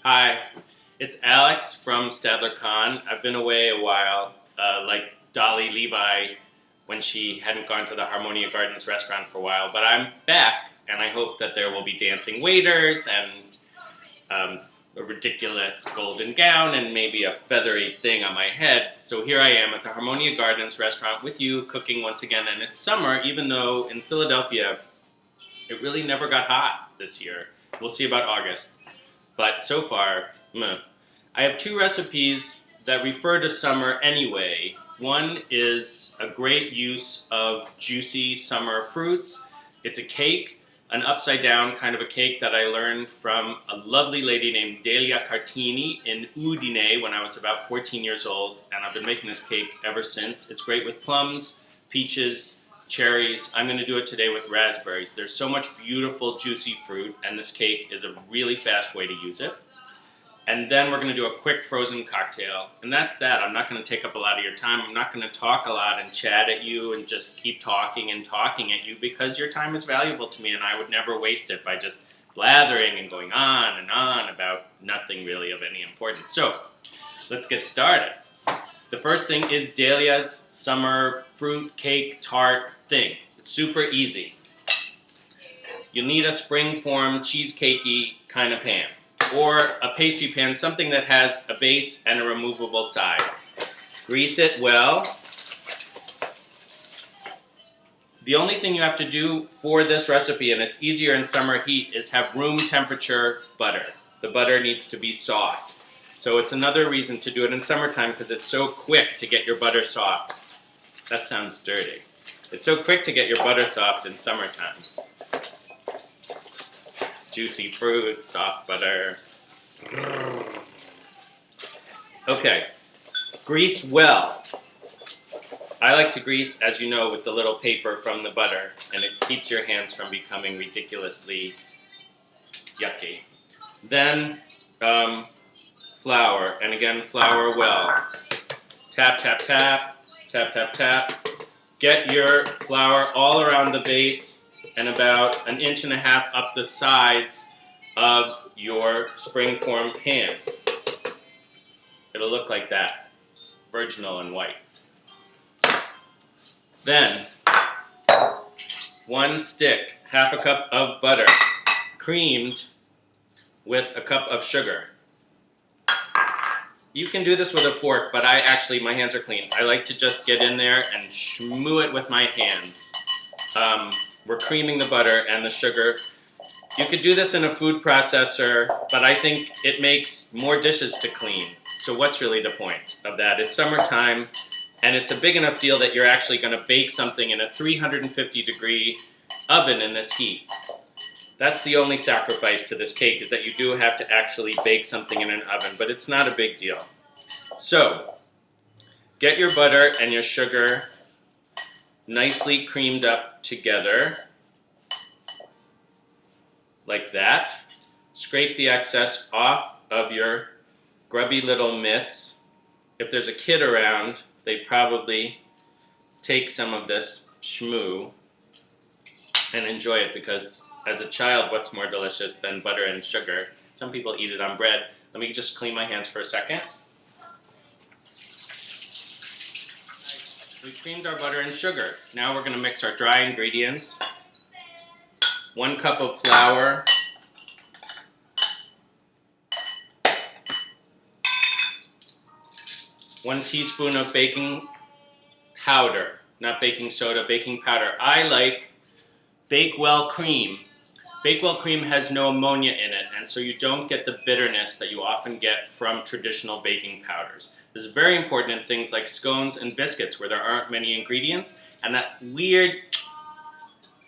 Hi, it's Alex from Stadler Con. I've been away a while, like Dolly Levi when she hadn't gone to the Harmonia Gardens restaurant for a while, but I'm back, and I hope that there will be dancing waiters and a ridiculous golden gown and maybe a feathery thing on my head. So here I am at the Harmonia Gardens restaurant with you, cooking once again, and it's summer, even though in Philadelphia it really never got hot this year. We'll see about August. But so far, meh. I have two recipes that refer to summer anyway. One is a great use of juicy summer fruits. It's a cake, an upside down kind of a cake that I learned from a lovely lady named Delia in Udine when I was about 14 years old, and I've been making this cake ever since. It's great with plums, peaches, cherries. I'm going to do it today with raspberries. There's so much beautiful juicy fruit, and this cake is a really fast way to use it. And then we're going to do a quick frozen cocktail, and that's that. I'm not going to take up a lot of your time. I'm not going to talk a lot and chat at you and just keep talking and talking at you, because your time is valuable to me, and I would never waste it by just blathering and going on and on about nothing really of any importance. So let's get started. The first thing is Delia's summer fruit cake tart thing. It's super easy. You'll need a spring-form cheesecakey kind of pan, or a pastry pan, something that has a base and a removable sides. Grease it well. The only thing you have to do for this recipe, and it's easier in summer heat, is have room temperature butter. The butter needs to be soft. So it's another reason to do it in summertime, because it's so quick to get your butter soft. That sounds dirty. It's so quick to get your butter soft in summertime. Juicy fruit, soft butter. Okay, grease well. I like to grease, as you know, with the little paper from the butter, and it keeps your hands from becoming ridiculously yucky. Then, flour, and again, flour well. Tap, tap, tap, tap, tap, tap. Get your flour all around the base and about 1.5 inches up the sides of your spring-form pan. It'll look like that, virginal and white. Then, 1 stick, 1/2 cup of butter, creamed with 1 cup of sugar. You can do this with a fork, but my hands are clean. I like to just get in there and shmoo it with my hands. We're creaming the butter and the sugar. You could do this in a food processor, but I think it makes more dishes to clean. So what's really the point of that? It's summertime, and it's a big enough deal that you're actually going to bake something in a 350-degree oven in this heat. That's the only sacrifice to this cake, is that you do have to actually bake something in an oven, but it's not a big deal. So, get your butter and your sugar nicely creamed up together, like that. Scrape the excess off of your grubby little mitts. If there's a kid around, they probably take some of this shmoo and enjoy it, because as a child, what's more delicious than butter and sugar? Some people eat it on bread. Let me just clean my hands for a second. We creamed our butter and sugar. Now we're going to mix our dry ingredients. 1 cup of flour. 1 teaspoon of baking powder. Not baking soda, baking powder. I like Bakewell cream. Bakewell cream has no ammonia in it, and so you don't get the bitterness that you often get from traditional baking powders. This is very important in things like scones and biscuits, where there aren't many ingredients, and that weird,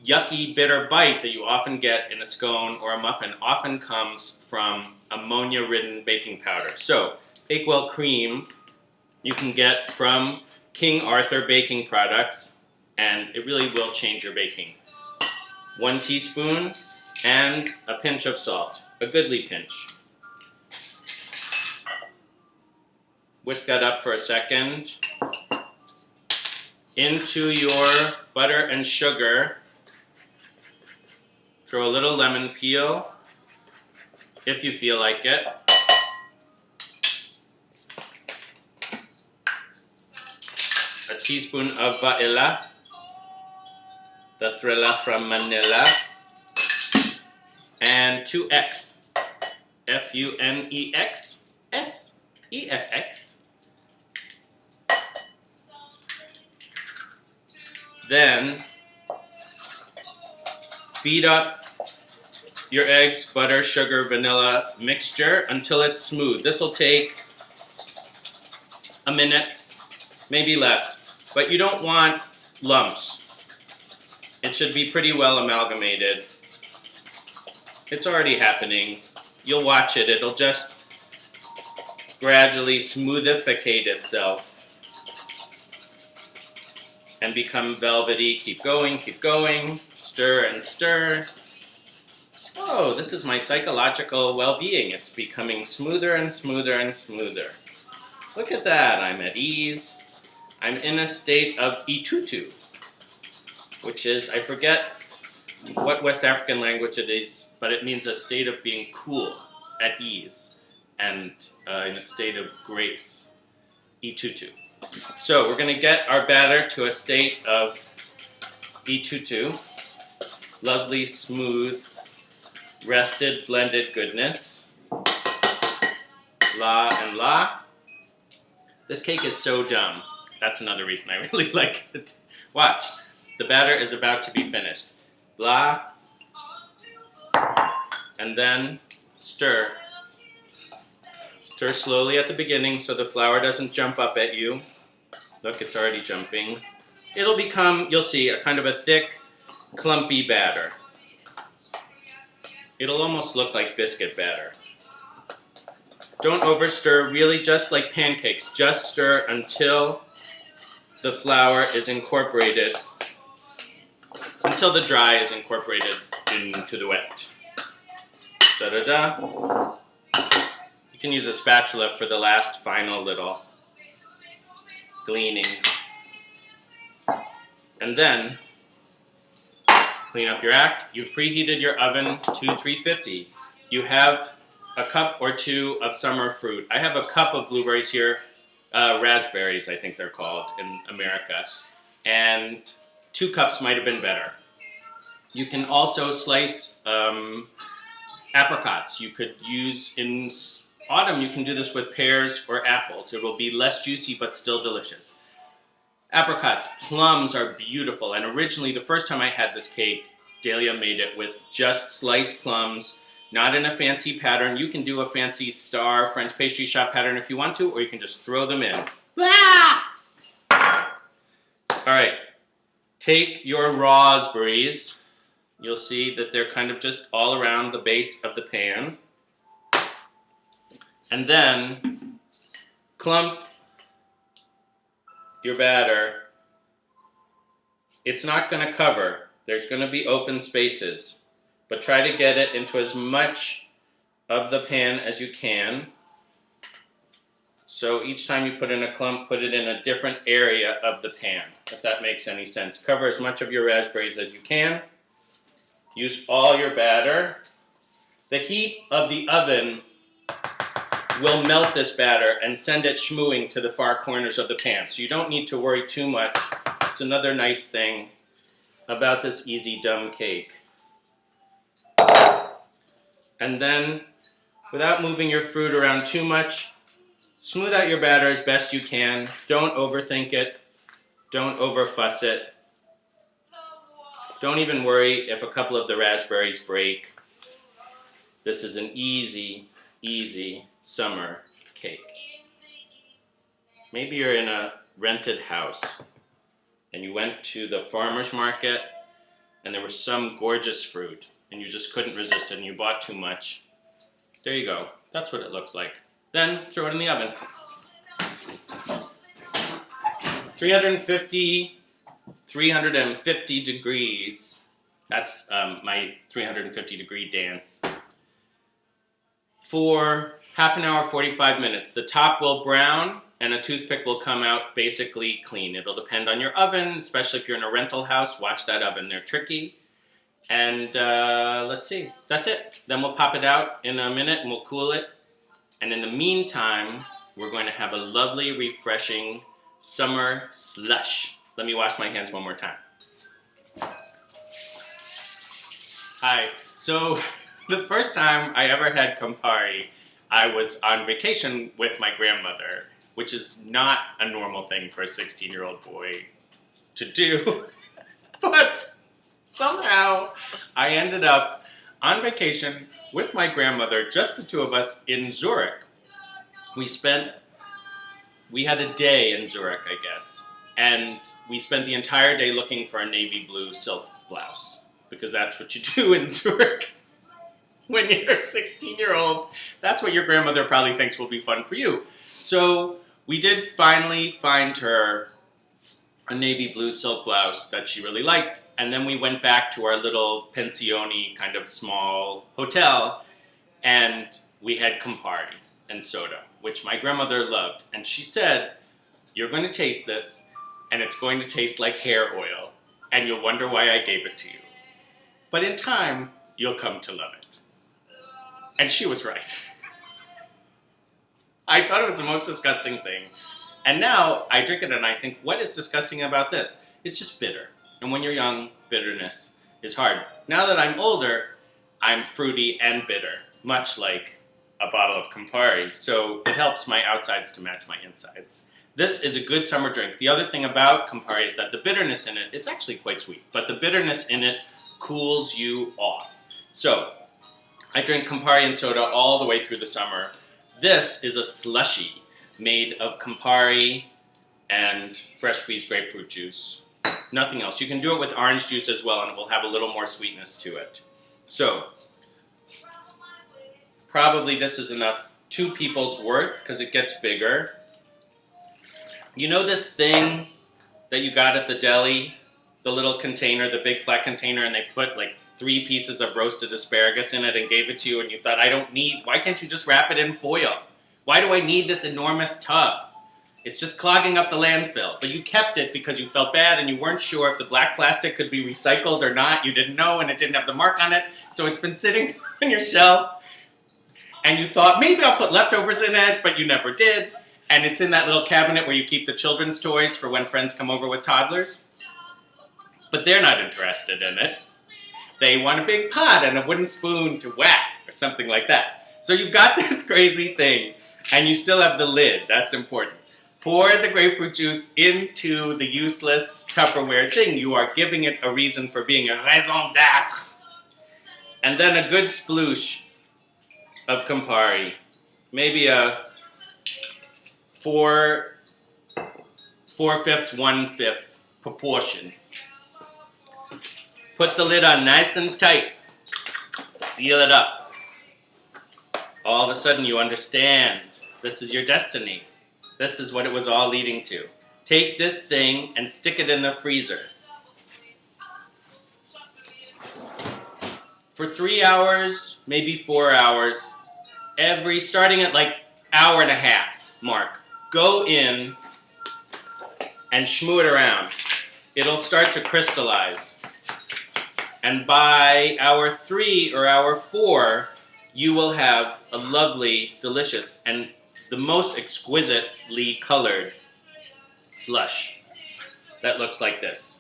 yucky, bitter bite that you often get in a scone or a muffin often comes from ammonia-ridden baking powder. So, Bakewell cream you can get from King Arthur baking products, and it really will change your baking. 1 teaspoon and a pinch of salt, a goodly pinch. Whisk that up for a second. Into your butter and sugar, throw a little lemon peel, if you feel like it. teaspoon of vanilla, the thriller from Manila, and 2 eggs, Funex, SEFX. Then beat up your eggs, butter, sugar, vanilla mixture until it's smooth. This will take a minute, maybe less, but you don't want lumps. It should be pretty well amalgamated. It's already happening. You'll watch it. It'll just gradually smoothificate itself and become velvety. Keep going, stir and stir. Oh, this is my psychological well-being. It's becoming smoother and smoother and smoother. Look at that, I'm at ease. I'm in a state of itutu, which is, I forget what West African language it is, but it means a state of being cool, at ease, and in a state of grace. Itutu. So we're going to get our batter to a state of itutu. Lovely, smooth, rested, blended goodness. La and la. This cake is so dumb. That's another reason I really like it. Watch. The batter is about to be finished. La. And then stir. Stir slowly at the beginning so the flour doesn't jump up at you. Look, it's already jumping. It'll become, you'll see, a kind of a thick, clumpy batter. It'll almost look like biscuit batter. Don't overstir, really just like pancakes. Just stir until the flour is incorporated, until the dry is incorporated into the wet. Da-da-da. You can use a spatula for the last final little gleanings. And then, clean up your act. You've preheated your oven to 350. You have a cup or two of summer fruit. I have a cup of blueberries here, raspberries I think they're called in America, and 2 cups might have been better. You can also slice apricots. You could use, in autumn you can do this with pears or apples. It will be less juicy but still delicious. Apricots, plums are beautiful, and originally the first time I had this cake, Delia made it with just sliced plums, not in a fancy pattern. You can do a fancy star French pastry shop pattern if you want to, or you can just throw them in. Alright, take your raspberries. You'll see that they're kind of just all around the base of the pan. And then clump your batter. It's not going to cover. There's going to be open spaces. But try to get it into as much of the pan as you can. So each time you put in a clump, put it in a different area of the pan, if that makes any sense. Cover as much of your raspberries as you can. Use all your batter. The heat of the oven will melt this batter and send it schmooing to the far corners of the pan. So you don't need to worry too much. It's another nice thing about this easy dumb cake. And then, without moving your fruit around too much, smooth out your batter as best you can. Don't overthink it. Don't overfuss it. Don't even worry if a couple of the raspberries break. This is an easy, easy summer cake. Maybe you're in a rented house and you went to the farmer's market and there was some gorgeous fruit and you just couldn't resist it and you bought too much. There you go. That's what it looks like. Then throw it in the oven. 350 degrees. That's my 350 degree dance. For half an hour, 45 minutes. The top will brown and a toothpick will come out basically clean. It'll depend on your oven, especially if you're in a rental house. Watch that oven, they're tricky. And let's see, that's it. Then we'll pop it out in a minute and we'll cool it. And in the meantime, we're going to have a lovely, refreshing summer slush. Let me wash my hands one more time. Hi. So the first time I ever had Campari, I was on vacation with my grandmother, which is not a normal thing for a 16-year-old boy to do. But somehow I ended up on vacation with my grandmother, just the two of us, in Zurich. We had a day in Zurich, I guess, and we spent the entire day looking for a navy blue silk blouse, because that's what you do in Zurich when you're a 16-year-old. That's what your grandmother probably thinks will be fun for you. So we did finally find her a navy blue silk blouse that she really liked, and then we went back to our little pensione kind of small hotel, and we had Campari and soda, which my grandmother loved. And she said, "You're going to taste this, and it's going to taste like hair oil, and you'll wonder why I gave it to you. But in time, you'll come to love it." And she was right. I thought it was the most disgusting thing. And now I drink it and I think, what is disgusting about this? It's just bitter. And when you're young, bitterness is hard. Now that I'm older, I'm fruity and bitter, much like a bottle of Campari. So it helps my outsides to match my insides. This is a good summer drink. The other thing about Campari is that the bitterness in it, it's actually quite sweet, but the bitterness in it cools you off. So I drink Campari and soda all the way through the summer. This is a slushy made of Campari and fresh squeezed grapefruit juice. Nothing else. You can do it with orange juice as well, and it will have a little more sweetness to it. So probably this is enough 2 people's worth, because it gets bigger. You know this thing that you got at the deli? The little container, the big flat container, and they put like 3 pieces of roasted asparagus in it and gave it to you, and you thought, why can't you just wrap it in foil? Why do I need this enormous tub? It's just clogging up the landfill. But you kept it because you felt bad and you weren't sure if the black plastic could be recycled or not. You didn't know, and it didn't have the mark on it, so it's been sitting on your shelf. And you thought, maybe I'll put leftovers in it, but you never did. And it's in that little cabinet where you keep the children's toys for when friends come over with toddlers. But they're not interested in it. They want a big pot and a wooden spoon to whack, or something like that. So you've got this crazy thing, and you still have the lid. That's important. Pour the grapefruit juice into the useless Tupperware thing. You are giving it a reason for being, a raison d'être. And then a good sploosh of Campari. Maybe a 4/5, 1/5 proportion. Put the lid on nice and tight. Seal it up. All of a sudden you understand. This is your destiny. This is what it was all leading to. Take this thing and stick it in the freezer. For 3 hours, maybe 4 hours, starting at like hour and a half mark, go in and shmoo it around. It'll start to crystallize. And by hour 3 or hour 4, you will have a lovely, delicious, and the most exquisitely colored slush that looks like this.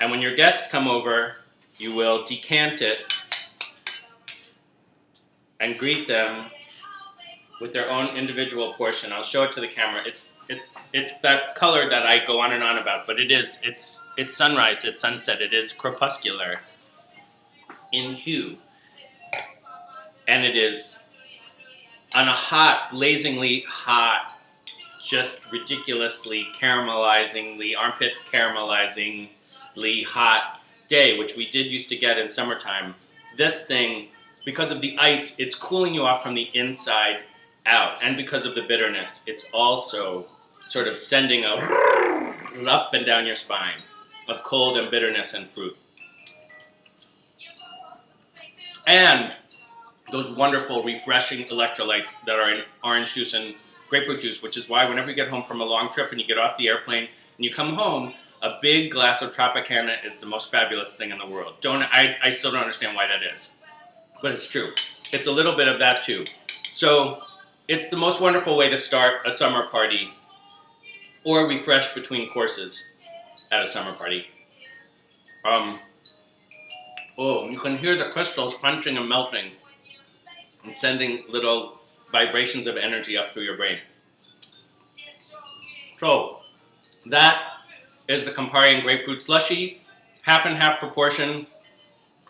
And when your guests come over, you will decant it and greet them with their own individual portion. I'll show it to the camera. It's that color that I go on and on about, but it's sunrise, it's sunset, it is crepuscular in hue. And it is on a hot, blazingly hot, just ridiculously caramelizingly, armpit caramelizingly hot day, which we did used to get in summertime. This thing, because of the ice, it's cooling you off from the inside out. And because of the bitterness, it's also sort of sending a up and down your spine of cold and bitterness and fruit. And those wonderful, refreshing electrolytes that are in orange juice and grapefruit juice, which is why whenever you get home from a long trip and you get off the airplane and you come home, a big glass of Tropicana is the most fabulous thing in the world. I still don't understand why that is, but it's true. It's a little bit of that too. So it's the most wonderful way to start a summer party or refresh between courses at a summer party. Oh, you can hear the crystals crunching and melting and sending little vibrations of energy up through your brain. So, that is the Campari and Grapefruit Slushy. Half and half proportion.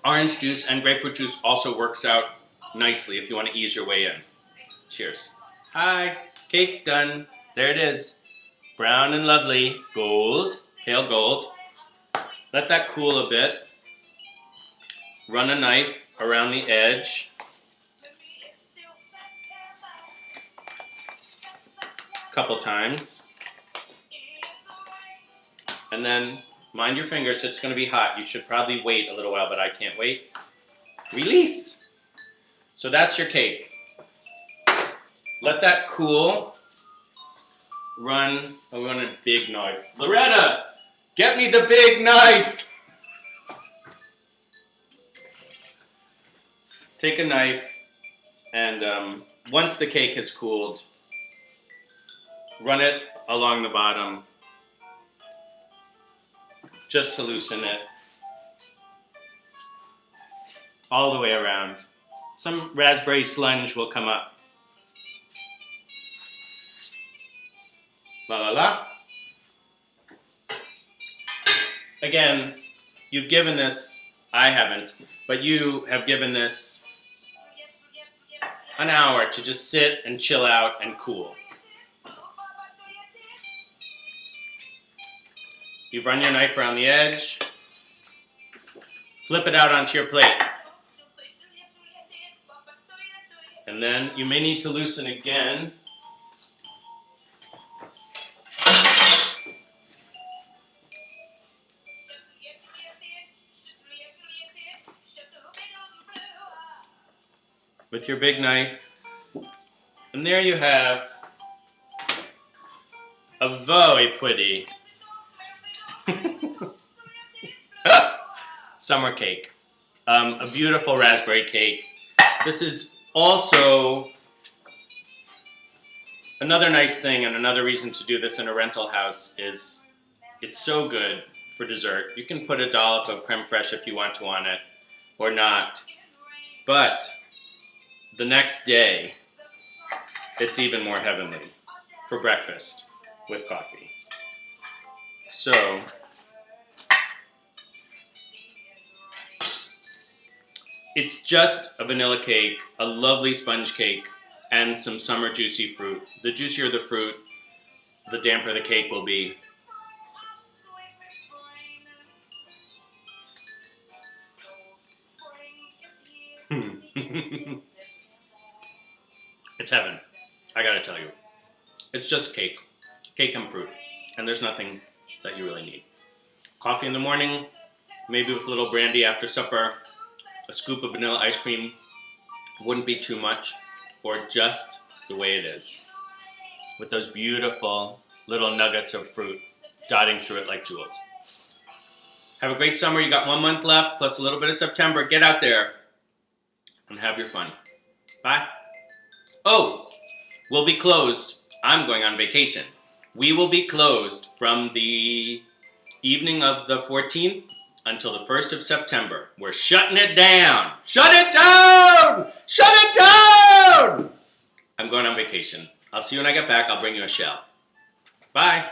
Orange juice and grapefruit juice also works out nicely if you want to ease your way in. Cheers. Hi, cake's done. There it is. Brown and lovely. Gold, pale gold. Let that cool a bit. Run a knife around the edge. A couple times. And then mind your fingers, it's going to be hot. You should probably wait a little while, but I can't wait. Release. So that's your cake. Let that cool. Run a big knife. Loretta, get me the big knife. Take a knife, and once the cake has cooled, run it along the bottom just to loosen it all the way around. Some raspberry sludge will come up. La la la. Again, you've given this, I haven't, but you have given this an hour to just sit and chill out and cool. You've run your knife around the edge. Flip it out onto your plate. And then you may need to loosen again. With your big knife. And there you have a very pretty summer cake. A beautiful raspberry cake. This is also another nice thing, and another reason to do this in a rental house is it's so good for dessert. You can put a dollop of creme fraiche if you want to on it, or not. But the next day, it's even more heavenly for breakfast with coffee. So, it's just a vanilla cake, a lovely sponge cake, and some summer juicy fruit. The juicier the fruit, the damper the cake will be. It's heaven, I gotta tell you. It's just cake and fruit, and there's nothing that you really need. Coffee in the morning, maybe with a little brandy after supper, a scoop of vanilla ice cream wouldn't be too much, or just the way it is, with those beautiful little nuggets of fruit dotting through it like jewels. Have a great summer. You got 1 month left, plus a little bit of September. Get out there and have your fun. Bye. Oh, we'll be closed. I'm going on vacation. We will be closed from the evening of the 14th until the 1st of September. We're shutting it down. Shut it down! Shut it down! I'm going on vacation. I'll see you when I get back. I'll bring you a shell. Bye.